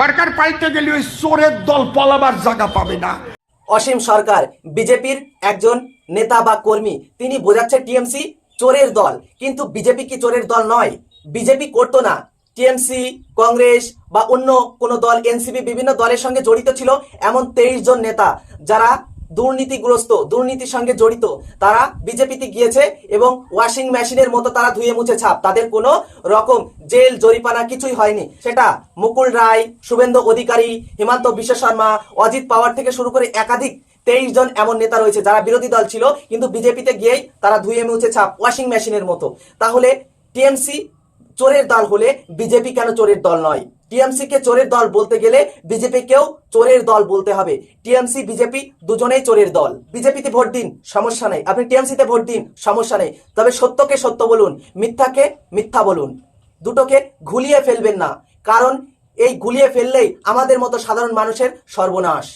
সরকার পাইতে গেলে ওই চোরের দল পলাবার জায়গা পাবে না। অসীম সরকার বিজেপির একজন নেতা বা কর্মী, তিনি বোঝাচ্ছে টিএমসি চোরের দল, কিন্তু বিজেপি কি চোরের দল নয়? বিজেপি করতো না, টিএমসি, কংগ্রেস বা অন্য কোনো দল, এনসিপি বিভিন্ন দলের সঙ্গে জড়িত ছিল এমন 23 জন নেতা যারা দুর্নীতিগ্রস্ত, দুর্নীতির সঙ্গে জড়িত, তারা বিজেপিতে গিয়েছে এবং ওয়াশিং মেশিনের মতো তারা ধুয়ে মুছে ছাপ, তাদের কোনো রকম জেল জরিমানা কিছুই হয়নি। সেটা মুকুল রায়, শুভেন্দু অধিকারী, হিমন্ত বিশ্ব শর্মা, অজিত পাওয়ার থেকে শুরু করে একাধিক 23 জন এমন নেতা রয়েছে যারা বিরোধী দল ছিল, কিন্তু বিজেপিতে গিয়েই তারা ধুয়ে মুছে ছাপ ওয়াশিং মেশিনের মতো। তাহলে টিএমসি চোরের দল হলে বিজেপি কেন চোরের দল নয়? টিএমসি কে চোরের দল বলতে গেলে বিজেপি কেও চোরের দল বলতে হবে। টিএমসি বিজেপি দুজনেই চোরের দল। বিজেপিতে ভোট দিন, সমস্যা নেই, আপনি টিএমসিতে ভোট দিন, সমস্যা নেই, তবে সত্যকে সত্য বলুন, মিথ্যাকে মিথ্যা বলুন, দুটোকে ঘুলিয়ে ফেলবেন না, কারণ এই ঘুলিয়ে ফেললেই আমাদের মতো সাধারণ মানুষের সর্বনাশ।